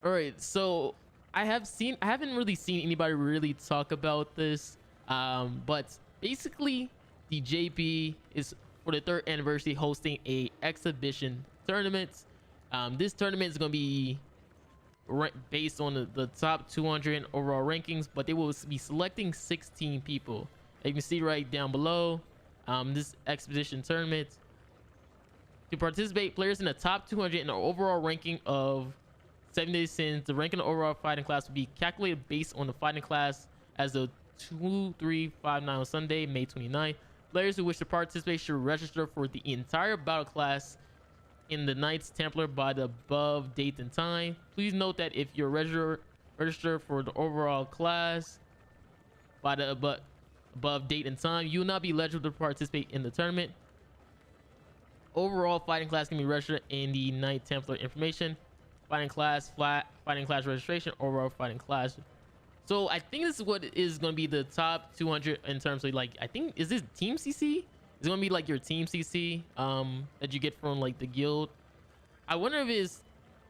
All right, so I haven't really seen anybody really talk about this. But basically, the JP is for the third anniversary hosting a exhibition tournament. This tournament is going to be based on the top 200 overall rankings, but they will be selecting 16 people. You can see right down below, this exhibition tournament. To participate, players in the top 200 in the overall ranking of 7 days since the ranking of the overall fighting class will be calculated based on the fighting class as of 2359 on Sunday, May 29th. Players who wish to participate should register for the entire battle class in the Knights Templar by the above date and time. Please note that if you're register for the overall class by the above date and time, you will not be eligible to participate in the tournament. Overall fighting class can be registered in the Knight Templar information. Fighting class, flat fighting class registration, overall fighting class. So I think this is what is going to be the top 200 in terms of, like, I think, is this team CC? It's going to be like your team CC that you get from like the guild. I wonder if it's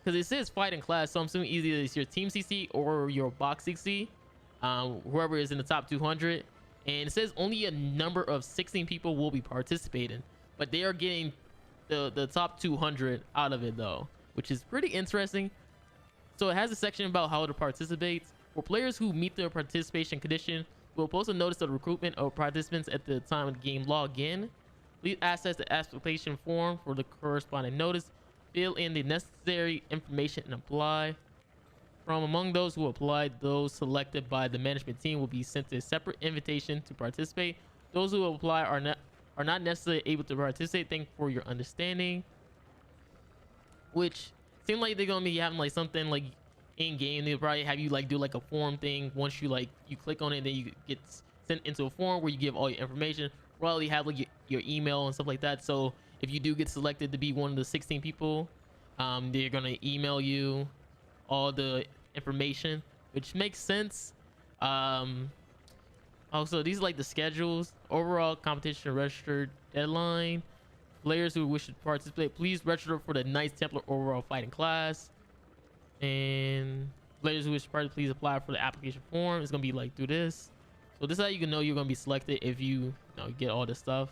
because it says fighting class, so I'm assuming either it's your team CC or your box CC, whoever is in the top 200. And it says only a number of 16 people will be participating, but they are getting the top 200 out of it though, which is pretty interesting. So it has a section about how to participate. For players who meet their participation condition, we'll post a notice of recruitment of participants at the time of the game login. Please access the application form for the corresponding notice, fill in the necessary information, and apply. From among those who applied, those selected by the management team will be sent a separate invitation to participate. Those who apply are not necessarily able to participate. Thank you for your understanding. Which seem like they're gonna be having like something like in game. They'll probably have you like do like a form thing. Once you you click on it, then you get sent into a form where you give all your information. Probably have like your email and stuff like that. So if you do get selected to be one of the 16 people, they're gonna email you all the information, which makes sense. Also, these are like the schedules. Overall competition registered deadline. Players who wish to participate, please register for the Knights Templar overall fighting class. And players who wish to participate, please apply for the application form. It's gonna be like do this. So this is how you can know you're gonna be selected if you get all this stuff.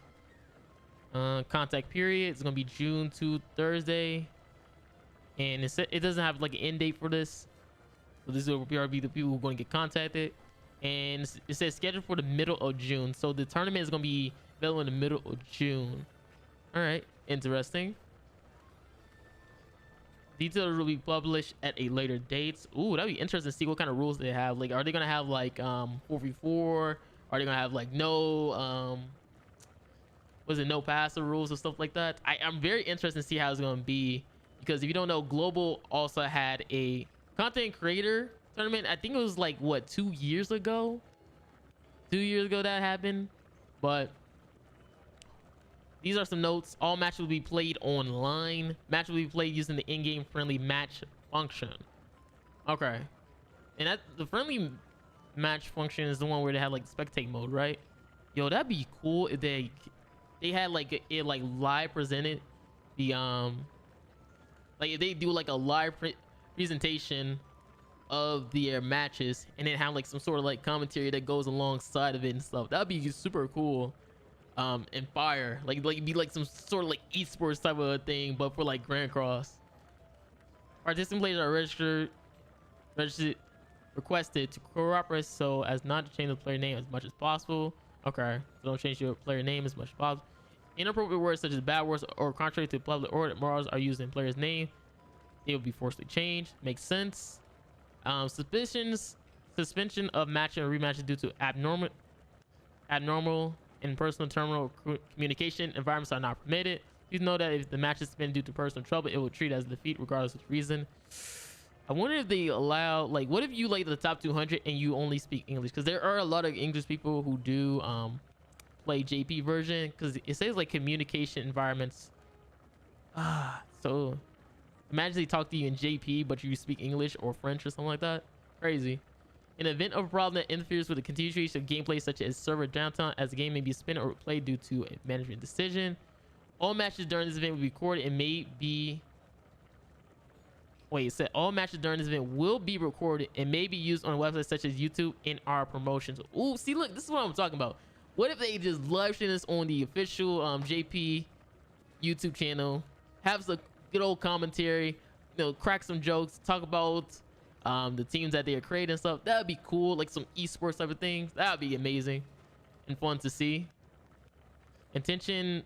Contact period. It's gonna be June 2 Thursday, and it doesn't have like an end date for this. So this will be the people who are going to get contacted. And it says scheduled for the middle of June. So the tournament is gonna be available in the middle of June. All right, interesting. Details will be published at a later date. Ooh, that'd be interesting to see what kind of rules they have. Like, are they gonna have like 4v4? Are they gonna have like no no passive rules or stuff like that? I'm very interested to see how it's gonna be, because if you don't know, Global also had a content creator tournament. I think it was like what 2 years ago. 2 years ago that happened, but. These are some notes. All matches will be played online. Match will be played using the in-game friendly match function. Okay. And that the friendly match function is the one where they have like spectate mode, right? Yo, that'd be cool if they had like it like live presented the like if they do like a live presentation of their matches and then have like some sort of like commentary that goes alongside of it and stuff. That'd be super cool. And fire, like be like some sort of like esports type of a thing, but for like grandcross. Participant players are requested to cooperate so as not to change the player name as much as possible. Okay, so don't change your player name as much as possible. Inappropriate words such as bad words or contrary to public order morals are used in player's name. They will be forcibly changed. Makes sense. Suspension of match and rematches due to abnormal and personal terminal communication environments are not permitted. Please know that if the match is suspended due to personal trouble, it will treat as a defeat regardless of reason. I wonder if they allow, like, what if you like the top 200 and you only speak English? Because there are a lot of English people who do play JP version, because it says like communication environments. So imagine they talk to you in JP but you speak English or French or something like that. Crazy. In the event of a problem that interferes with the continuation of gameplay, such as server downtime, as the game may be suspended or replayed due to a management decision. All matches during this event will be recorded and may be Wait, it said all matches during this event will be recorded and may be used on websites such as YouTube in our promotions. Ooh, see, look, this is what I'm talking about. What if they just live stream this on the official JP YouTube channel, have some good old commentary, you know, crack some jokes, talk about the teams that they are creating and stuff. That would be cool, like some esports type of things. That would be amazing and fun to see. Intentional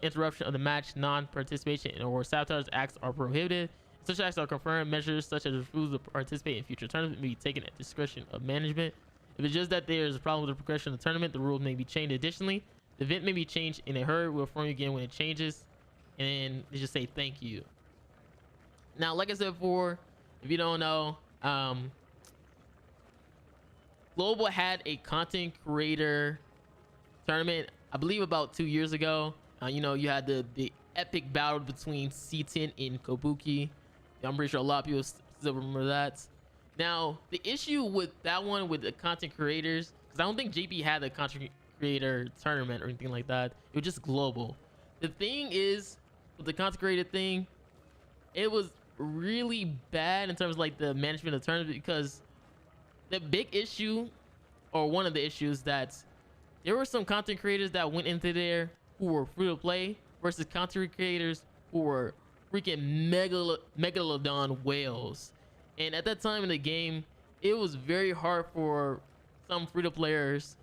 interruption of the match, non-participation or sabotage acts are prohibited. Such acts are confirmed. Measures such as refusal to participate in future tournaments may be taken at discretion of management. If it's just that there is a problem with the progression of the tournament, the rules may be changed. Additionally, the event may be changed in a hurry. We'll inform you again when it changes. And they just say thank you. Now, like I said before, if you don't know, Global had a content creator tournament, I believe about 2 years ago. You know, you had the epic battle between C10 and Kabuki. I'm pretty sure a lot of people still remember that. Now, the issue with that one with the content creators, because I don't think JP had a content creator tournament or anything like that. It was just Global. The thing is, with the content creator thing, it was really bad in terms of like the management of the tournament, because the big issue, or one of the issues, that there were some content creators that went into there who were free to play versus content creators who were freaking megalodon whales. And at that time in the game, it was very hard for some free to players,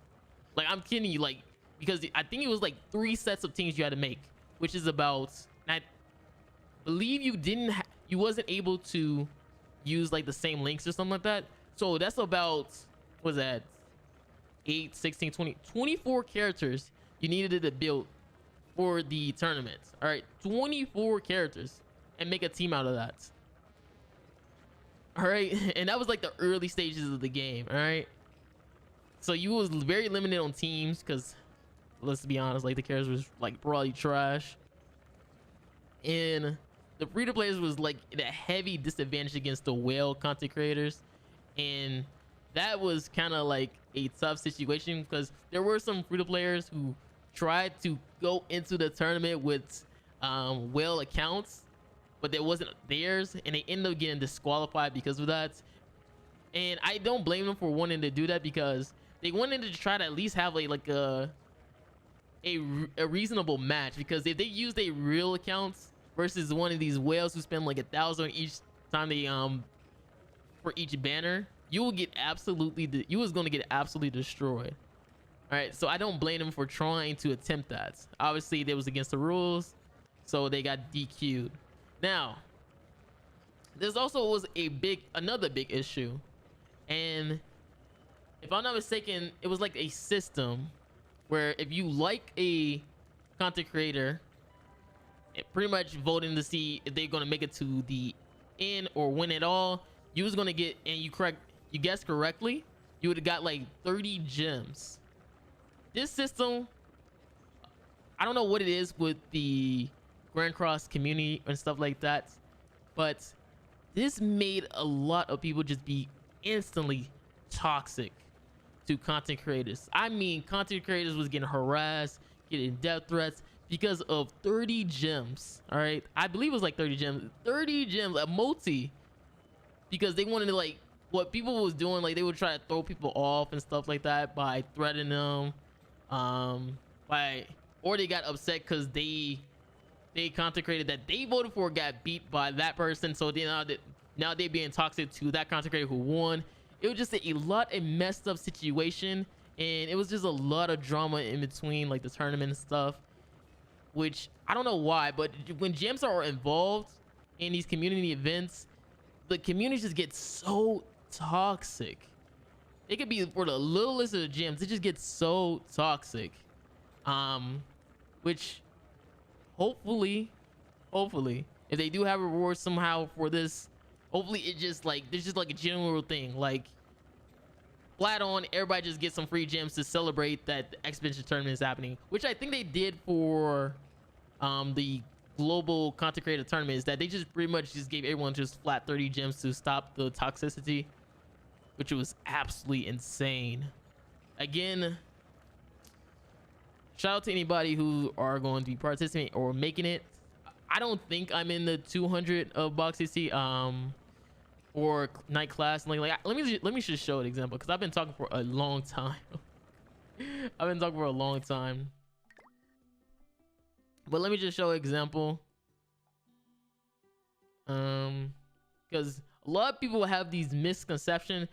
like, I'm kidding you, like, because I think it was like 3 sets of teams you had to make, which is about, I believe you wasn't able to use like the same links or something like that. So that's about, what was that, 8, 16, 20, 24 characters you needed to build for the tournament. All right, 24 characters, and make a team out of that. All right, and that was like the early stages of the game. All right, so you was very limited on teams, because let's be honest, like, the characters was like broadly trash, and the free to players was like at a heavy disadvantage against the whale content creators. And that was kind of like a tough situation, because there were some free to players who tried to go into the tournament with whale accounts, but that wasn't theirs, and they ended up getting disqualified because of that. And I don't blame them for wanting to do that, because they wanted to try to at least have a reasonable match, because if they used their real accounts versus one of these whales who spend like 1,000 each time they for each banner, you will get absolutely you was going to get absolutely destroyed. All right, so I don't blame them for trying to attempt that. Obviously, that was against the rules, so they got DQ'd. Now, there's also was another big issue, and if I'm not mistaken, it was like a system where if you like a content creator, pretty much voting to see if they're going to make it to the end or win it all, you was going to get, and you guessed correctly, you would have got like 30 gems. This system, I don't know what it is with the grandcross community and stuff like that, but this made a lot of people just be instantly toxic to content creators. I mean, content creators was getting harassed, getting death threats because of 30 gems. All right, I believe it was like 30 gems, a multi, because they wanted to, like, what people was doing, like, they would try to throw people off and stuff like that by threatening them, or they got upset because they content creator that they voted for got beat by that person, so now they being toxic to that content creator who won. It was just a lot of messed up situation, and it was just a lot of drama in between, like, the tournament and stuff, which I don't know why, but when gems are involved in these community events, the community just gets so toxic. It could be for the littlest of the gems, it just gets so toxic. Which hopefully if they do have rewards somehow for this, hopefully it just like, there's just like a general thing, like flat on everybody just gets some free gems to celebrate that the exhibition tournament is happening, which I think they did for the global content creator tournament, is that they just pretty much just gave everyone just flat 30 gems to stop the toxicity, which was absolutely insane. Again, shout out to anybody who are going to be participating or making it. I don't think I'm in the 200 box CC or night class. Like let me just show an example because I've been talking for a long time. I've been talking for a long time. But let me just show an example. Because a lot of people have these misconceptions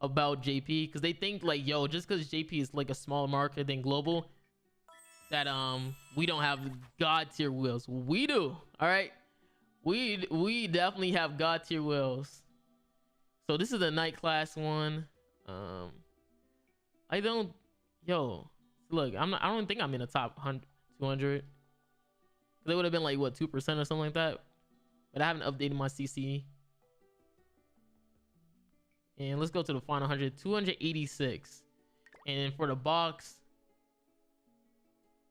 about JP because they think like, yo, just because JP is like a smaller market than global, that we don't have god tier wheels. We do. All right, we definitely have god tier wheels. So this is a night class one. I don't, yo, look, I don't think I'm in the top 200. They would have been like what 2% or something like that. But I haven't updated my CC. And let's go to the final 100, 286. And for the box,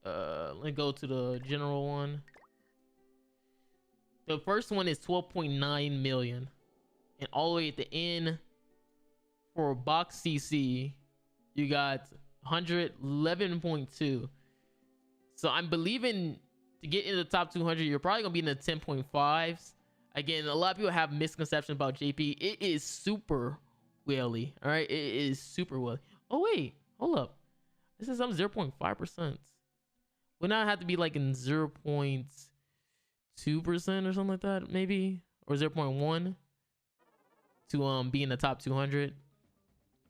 let's go to the general one. The first one is 12.9 million. And all the way at the end for box CC, you got 111.2. So I'm believing to get into the top 200, you're probably gonna be in the 10.5s. Again, a lot of people have misconceptions about JP. It is super whaley. All right, it is super whaley. Oh wait, hold up. This is some 0.5%. Would not have to be like in 0.2% or something like that, maybe, or 0.1 to be in the top 200.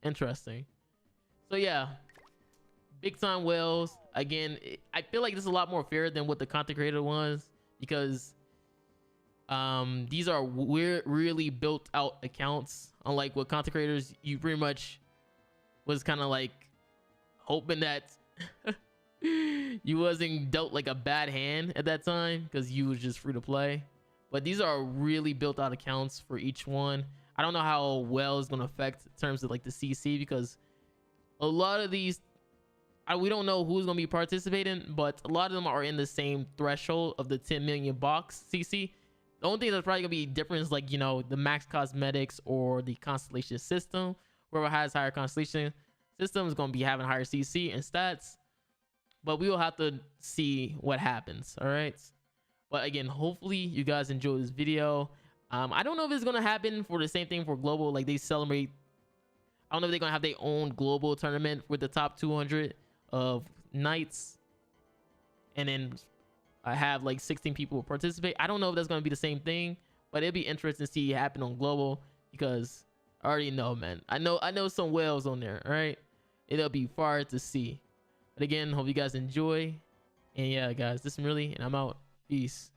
Interesting. So yeah, big time whales. Again, I feel like this is a lot more fair than what the content creator was, because these are really built out accounts, unlike what content creators, you pretty much was kind of like hoping that you wasn't dealt like a bad hand at that time because you was just free to play. But these are really built out accounts for each one. I don't know how well it's going to affect in terms of like the CC, because a lot of these, we don't know who's going to be participating, but a lot of them are in the same threshold of the 10 million box CC. The only thing that's probably going to be different is, like, you know, the max cosmetics or the constellation system. Whoever has higher constellation system is going to be having higher CC and stats, but we will have to see what happens. All right. But again, hopefully you guys enjoy this video. I don't know if it's going to happen for the same thing for global. Like, they celebrate, I don't know if they're going to have their own global tournament with the top 200 of nights, and then I have like 16 people participate. I don't know if that's going to be the same thing, but it'd be interesting to see it happen on global, because I already know, man. I know some whales on there. All right, it'll be far to see. But again, hope you guys enjoy. And yeah, guys, this is Marilli, and I'm out. Peace.